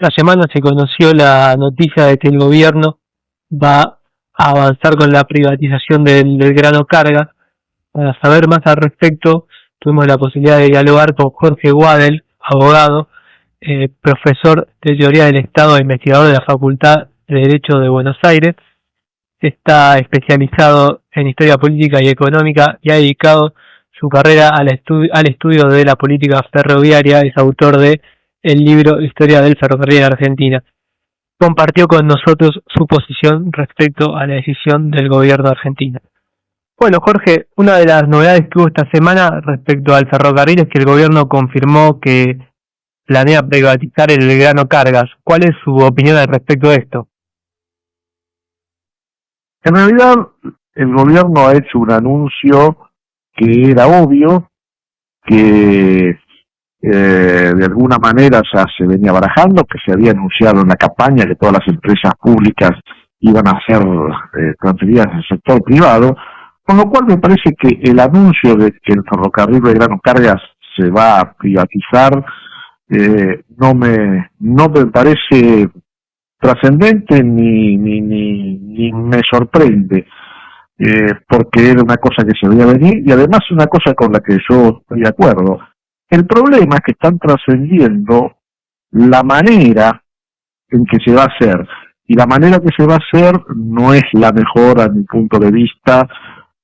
Esta semana se conoció la noticia de que el gobierno va a avanzar con la privatización del grano carga. Para saber más al respecto, tuvimos la posibilidad de dialogar con Jorge Guadel, abogado, profesor de Teoría del Estado e investigador de la Facultad de Derecho de Buenos Aires. Está especializado en historia política y económica y ha dedicado su carrera al estudio de la política ferroviaria. Es autor de el libro Historia del Ferrocarril en Argentina. Compartió con nosotros su posición respecto a la decisión del gobierno argentino. Bueno, Jorge, una de las novedades que hubo esta semana respecto al ferrocarril es que el gobierno confirmó que planea privatizar el grano cargas. ¿Cuál es su opinión al respecto de esto? En realidad, el gobierno ha hecho un anuncio que era obvio, que de alguna manera ya se venía barajando, que se había anunciado en la campaña que todas las empresas públicas iban a ser transferidas al sector privado, con lo cual me parece que el anuncio de que el ferrocarril de grano cargas se va a privatizar no me parece trascendente ni me sorprende, porque era una cosa que se veía venir y además una cosa con la que yo estoy de acuerdo. El problema es que están trascendiendo la manera en que se va a hacer, y la manera que se va a hacer no es la mejor a mi punto de vista,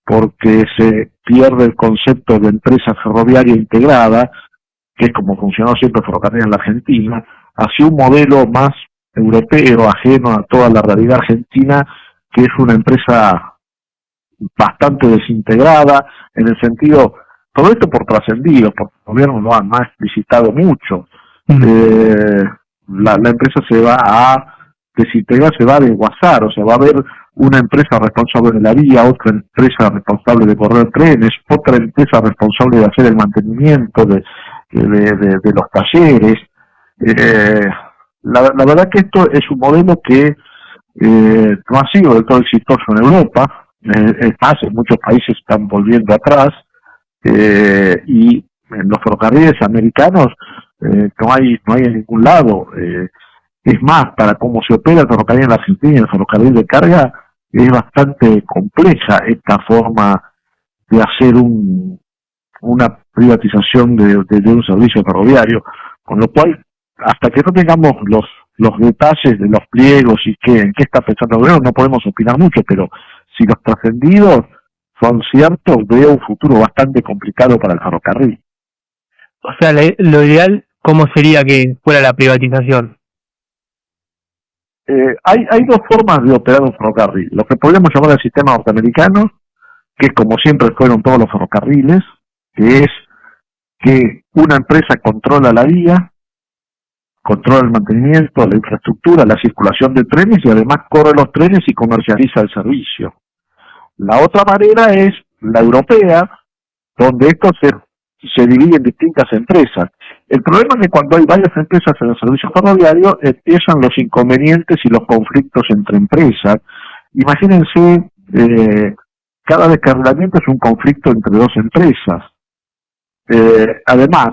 porque se pierde el concepto de empresa ferroviaria integrada, que es como funcionó siempre el ferrocarril en la Argentina, hacia un modelo más europeo, ajeno a toda la realidad argentina, que es una empresa bastante desintegrada, en el sentido, todo esto por trascendido, porque el gobierno lo ha más explicitado mucho. La empresa se va a desintegrar, se va a desguazar, o sea, va a haber una empresa responsable de la vía, otra empresa responsable de correr trenes, otra empresa responsable de hacer el mantenimiento de los talleres. La verdad que esto es un modelo que no ha sido del todo exitoso en Europa. Es más, en muchos países están volviendo atrás, y en los ferrocarriles americanos no hay en ningún lado. Es más, para cómo se opera el ferrocarril en la Argentina y el ferrocarril de carga, es bastante compleja esta forma de hacer una privatización de un servicio ferroviario, con lo cual, hasta que no tengamos los detalles de los pliegos y en qué está pensando el gobierno, no podemos opinar mucho, pero si los trascendidos son ciertos, veo un futuro bastante complicado para el ferrocarril. O sea, lo ideal, ¿cómo sería que fuera la privatización? Hay dos formas de operar un ferrocarril. Lo que podríamos llamar el sistema norteamericano, que es como siempre fueron todos los ferrocarriles, que es que una empresa controla la vía, controla el mantenimiento, la infraestructura, la circulación de trenes y además corre los trenes y comercializa el servicio. La otra manera es la europea, donde esto se divide en distintas empresas. El problema es que cuando hay varias empresas en el servicio ferroviario, empiezan los inconvenientes y los conflictos entre empresas. Imagínense, cada descarrilamiento es un conflicto entre dos empresas. Además,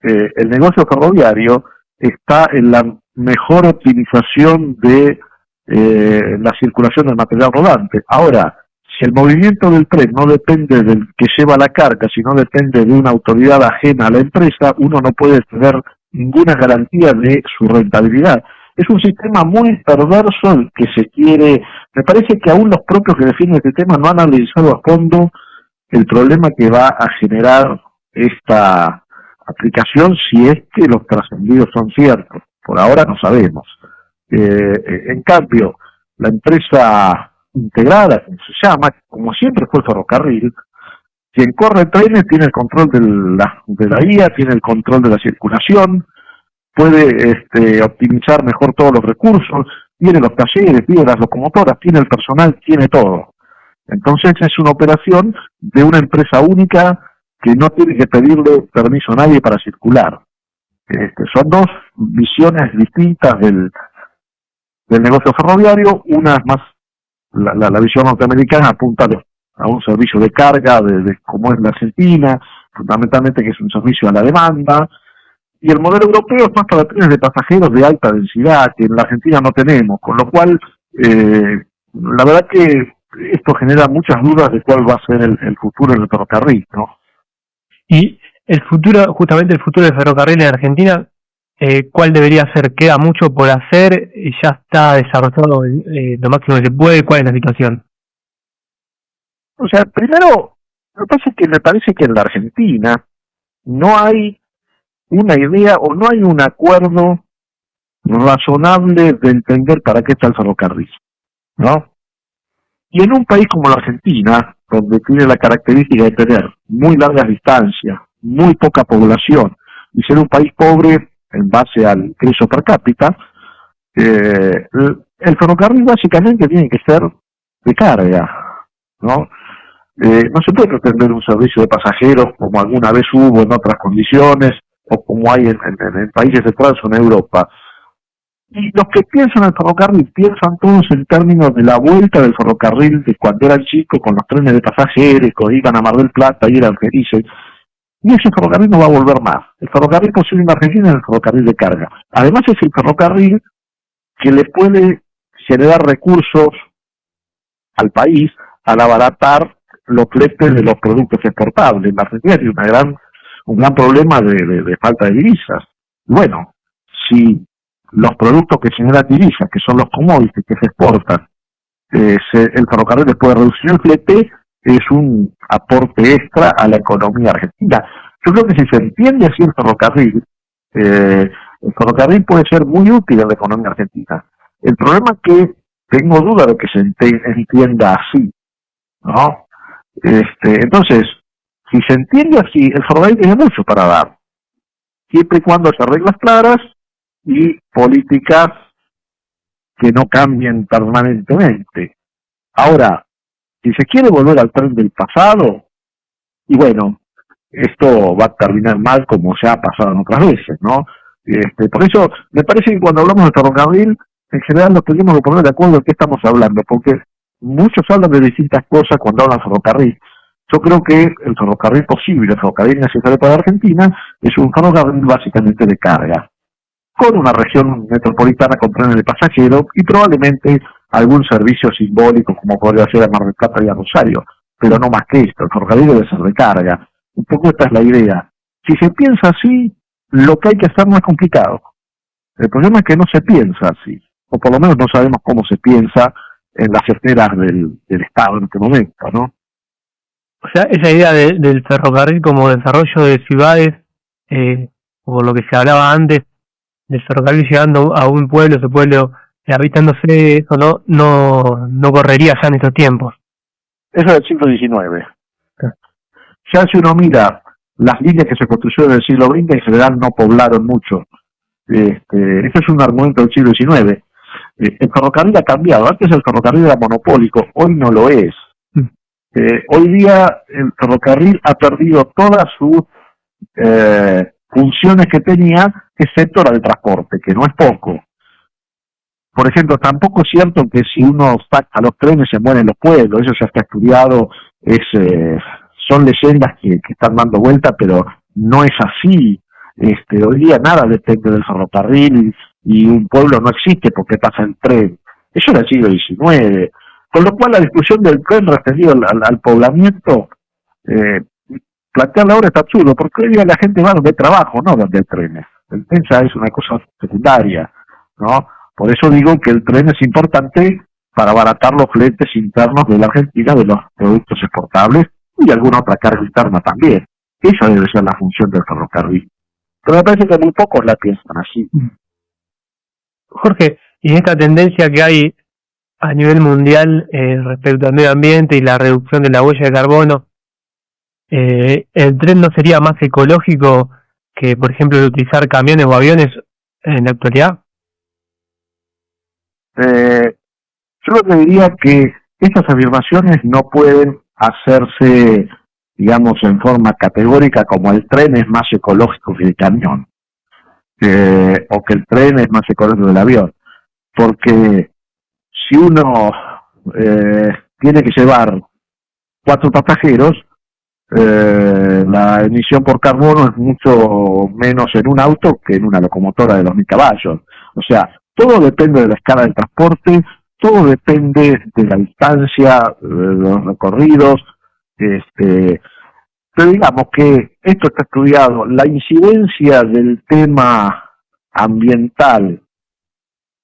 el negocio ferroviario está en la mejor optimización de la circulación del material rodante. Ahora, si el movimiento del tren no depende del que lleva la carga, sino depende de una autoridad ajena a la empresa, uno no puede tener ninguna garantía de su rentabilidad. Es un sistema muy perverso el que se quiere. Me parece que aún los propios que definen este tema no han analizado a fondo el problema que va a generar esta aplicación, si es que los trascendidos son ciertos. Por ahora no sabemos. En cambio, la empresa integrada, como se llama, como siempre fue el ferrocarril, quien corre trenes tiene el control de la vía, tiene el control de la circulación, puede optimizar mejor todos los recursos, tiene los talleres, tiene las locomotoras, tiene el personal, tiene todo. Entonces es una operación de una empresa única que no tiene que pedirle permiso a nadie para circular. Son dos visiones distintas del negocio ferroviario. Una es más, la visión norteamericana apunta a un servicio de carga, como es la Argentina, fundamentalmente, que es un servicio a la demanda, y el modelo europeo es más para trenes de pasajeros de alta densidad, que en la Argentina no tenemos, con lo cual, la verdad que esto genera muchas dudas de cuál va a ser el futuro del ferrocarril, ¿no? Y el futuro, justamente el futuro del ferrocarril en Argentina, ¿cuál debería ser? ¿Queda mucho por hacer? ¿Ya está desarrollado lo máximo que se puede? ¿Cuál es la situación? O sea, primero, lo que pasa es que me parece que en la Argentina no hay una idea o no hay un acuerdo razonable de entender para qué está el ferrocarril, ¿no? Y en un país como la Argentina, donde tiene la característica de tener muy largas distancias, muy poca población, y ser un país pobre en base al ingreso per cápita, el ferrocarril básicamente tiene que ser de carga, ¿no? No se puede pretender un servicio de pasajeros como alguna vez hubo en otras condiciones, o como hay en países centrales o en Europa. Y los que piensan en el ferrocarril piensan todos en términos de la vuelta del ferrocarril de cuando eran chicos con los trenes de pasajeros, que iban a Mar del Plata y eran felices. Y ese ferrocarril no va a volver más. El ferrocarril posible en Argentina es el ferrocarril de carga. Además es el ferrocarril que le puede generar recursos al país al abaratar los fletes de los productos exportables. En Argentina tiene un gran problema de falta de divisas. Bueno, si los productos que generan divisas, que son los commodities que se exportan, el ferrocarril les puede reducir el flete, es un aporte extra a la economía argentina. Yo creo que si se entiende así el ferrocarril puede ser muy útil a la economía argentina. El problema es que tengo duda de que se entienda así, ¿no? Entonces, si se entiende así, el ferrocarril tiene mucho para dar, siempre y cuando haya reglas claras y políticas que no cambien permanentemente. Ahora, si se quiere volver al tren del pasado, y bueno, esto va a terminar mal como se ha pasado en otras veces, ¿no? Por eso, me parece que cuando hablamos de ferrocarril, en general nos tenemos que poner de acuerdo en qué estamos hablando, porque muchos hablan de distintas cosas cuando hablan de ferrocarril. Yo creo que el ferrocarril posible, el ferrocarril necesario para Argentina, es un ferrocarril básicamente de carga, con una región metropolitana con trenes de pasajeros y probablemente algún servicio simbólico como podría ser a Mar del Plata y a Rosario, pero no más que esto. El ferrocarril debe ser de carga. Un poco esta es la idea. Si se piensa así, lo que hay que hacer no es complicado. El problema es que no se piensa así, o por lo menos no sabemos cómo se piensa en las esferas del Estado en este momento, ¿no? O sea, esa idea del ferrocarril como desarrollo de ciudades, o lo que se hablaba antes, del ferrocarril llegando a un pueblo, ese pueblo habitándose, eso no correría ya en estos tiempos. Eso es del siglo XIX. Ya si uno mira las líneas que se construyeron en el siglo XX, en general no poblaron mucho. Este es un argumento del siglo XIX. El ferrocarril ha cambiado. Antes el ferrocarril era monopólico, hoy no lo es. Hoy día el ferrocarril ha perdido todas sus funciones que tenía, excepto la de transporte, que no es poco. Por ejemplo, tampoco es cierto que si uno saca los trenes se mueren los pueblos, eso ya está estudiado, son leyendas que están dando vuelta, pero no es así. Hoy día nada depende del ferrocarril y un pueblo no existe porque pasa el tren. Eso era el siglo XIX. Con lo cual la discusión del tren referido al poblamiento, plantearla ahora está absurdo, porque hoy día la gente va donde hay trabajo, no donde hay trenes. El tren ya es una cosa secundaria, ¿no? Por eso digo que el tren es importante para abaratar los fletes internos de la Argentina de los productos exportables y alguna otra carga interna también. Esa debe ser la función del ferrocarril. Pero me parece que muy pocos la piensan así. Jorge, y esta tendencia que hay a nivel mundial respecto al medio ambiente y la reducción de la huella de carbono, ¿el tren no sería más ecológico que, por ejemplo, utilizar camiones o aviones en la actualidad? Yo lo que diría que estas afirmaciones no pueden hacerse, digamos, en forma categórica como el tren es más ecológico que el camión, o que el tren es más ecológico que el avión, porque si uno tiene que llevar 4 pasajeros, la emisión por carbono es mucho menos en un auto que en una locomotora de 2.000 caballos. O sea, todo depende de la escala del transporte, todo depende de la distancia, de los recorridos, pero digamos que esto está estudiado. La incidencia del tema ambiental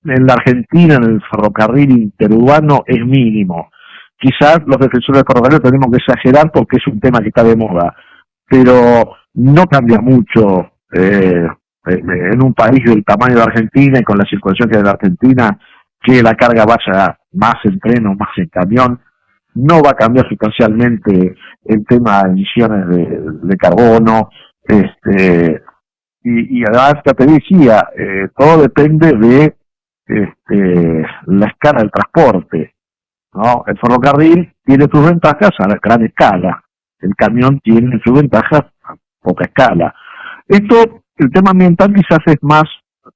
en la Argentina, en el ferrocarril interurbano, es mínimo. Quizás los defensores del ferrocarril tenemos que exagerar porque es un tema que está de moda, pero no cambia mucho en un país del tamaño de Argentina y con la circulación que hay en la Argentina, que la carga vaya más en tren o más en camión. No va a cambiar sustancialmente el tema de emisiones de carbono, y además, ya te decía, todo depende de la escala del transporte, ¿no? El ferrocarril tiene sus ventajas a la gran escala, el camión tiene sus ventajas a poca escala. Esto, el tema ambiental quizás es más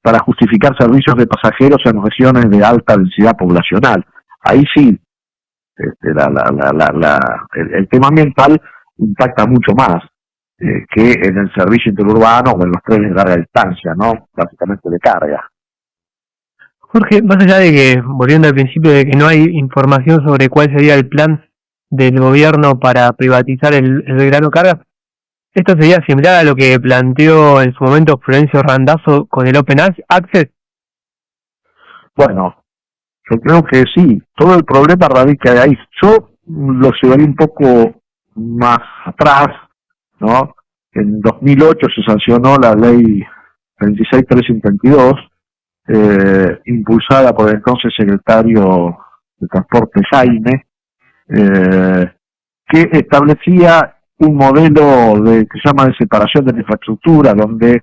para justificar servicios de pasajeros en regiones de alta densidad poblacional. Ahí sí, el tema ambiental impacta mucho más que en el servicio interurbano o en los trenes de larga distancia, ¿no? Básicamente de carga. Jorge, más allá de que, volviendo al principio, de que no hay información sobre cuál sería el plan del gobierno para privatizar el grano carga, ¿esto sería similar a lo que planteó en su momento Florencio Randazzo con el Open Access? Bueno, yo creo que sí, todo el problema radica de ahí. Yo lo llevaría un poco más atrás, ¿no? En 2008 se sancionó la ley 26352, impulsada por el entonces secretario de Transporte Jaime, que establecía un modelo que se llama de separación de la infraestructura, donde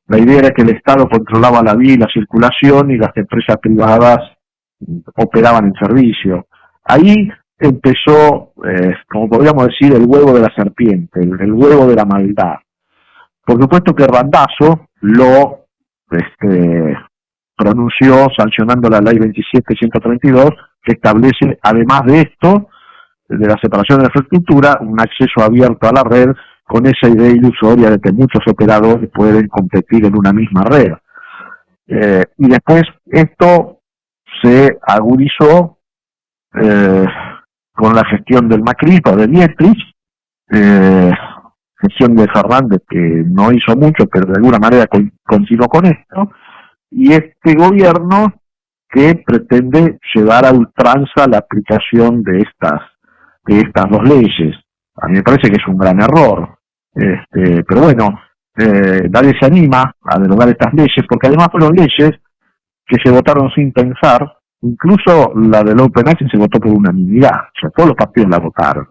la idea era que el Estado controlaba la vía y la circulación y las empresas privadas operaban en servicio. Ahí empezó, como podríamos decir, el huevo de la serpiente, el huevo de la maldad. Por supuesto que Randazzo lo pronunció sancionando la ley 27132, que establece, además de esto, de la separación de la infraestructura, un acceso abierto a la red con esa idea ilusoria de que muchos operadores pueden competir en una misma red. Y después esto se agudizó con la gestión del macrismo, de Dietrich, gestión de Fernández, que no hizo mucho, pero de alguna manera continuó con esto, y este gobierno que pretende llevar a ultranza la aplicación de estas dos leyes. A mí me parece que es un gran error, pero bueno, nadie se anima a derogar estas leyes, porque además fueron leyes que se votaron sin pensar. Incluso la del Open Access se votó por unanimidad, o sea, todos los partidos la votaron,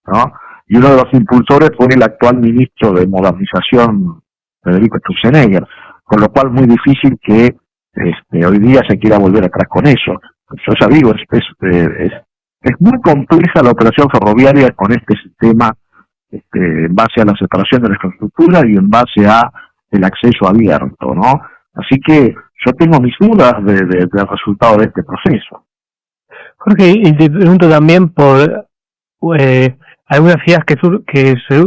¿no? Y uno de los impulsores fue el actual ministro de Modernización, Federico Sturzenegger, con lo cual muy difícil que hoy día se quiera volver atrás con eso. Yo ya digo, es muy compleja la operación ferroviaria con este sistema, en base a la separación de la infraestructura y en base a el acceso abierto, ¿no? Así que yo tengo mis dudas del resultado de este proceso. Jorge, y te pregunto también por algunas ideas que surgen,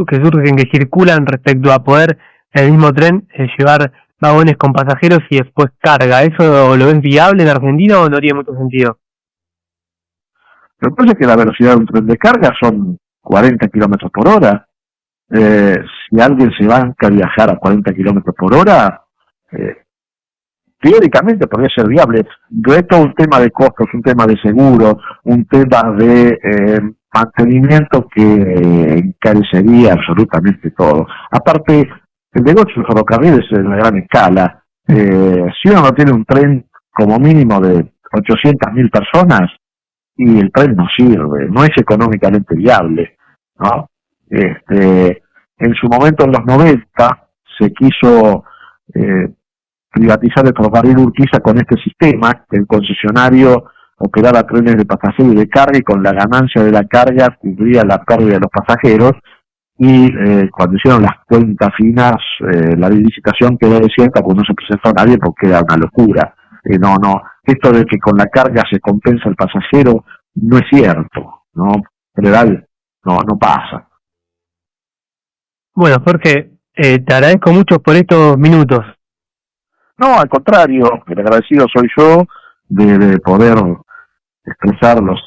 que circulan respecto a poder en el mismo tren llevar vagones con pasajeros y después carga. ¿Eso lo ves viable en Argentina o no tiene mucho sentido? Lo que pasa es que la velocidad de un tren de carga son 40 kilómetros por hora. Si alguien se banca a viajar a 40 kilómetros por hora, teóricamente podría ser viable. Pero es todo un tema de costos, un tema de seguro, un tema de mantenimiento que encarecería absolutamente todo. Aparte, el negocio del ferrocarril es en la gran escala. Si uno no tiene un tren como mínimo de 800.000 personas, y el tren no sirve, no es económicamente viable, ¿no? En su momento, en los 90, se quiso privatizar el ferrocarril Urquiza con este sistema, que el concesionario operara trenes de pasajeros y de carga, y con la ganancia de la carga cubría la pérdida de los pasajeros, y cuando hicieron las cuentas finas, la licitación quedó desierta porque no se presentó a nadie, porque era una locura. Esto de que con la carga se compensa el pasajero no es cierto, ¿no? General, no pasa. Bueno, Jorge, te agradezco mucho por estos minutos. No, al contrario, el agradecido soy yo de poder expresar los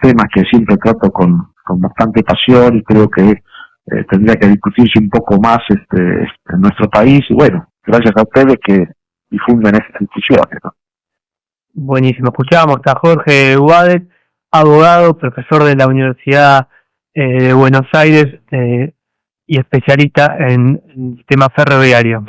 temas que siempre trato con bastante pasión y creo que tendría que discutirse un poco más en nuestro país y bueno, gracias a ustedes que difunden estas discusiones, ¿no? Buenísimo. Escuchábamos a Jorge Guadet, abogado, profesor de la Universidad de Buenos Aires y especialista en el tema ferroviario.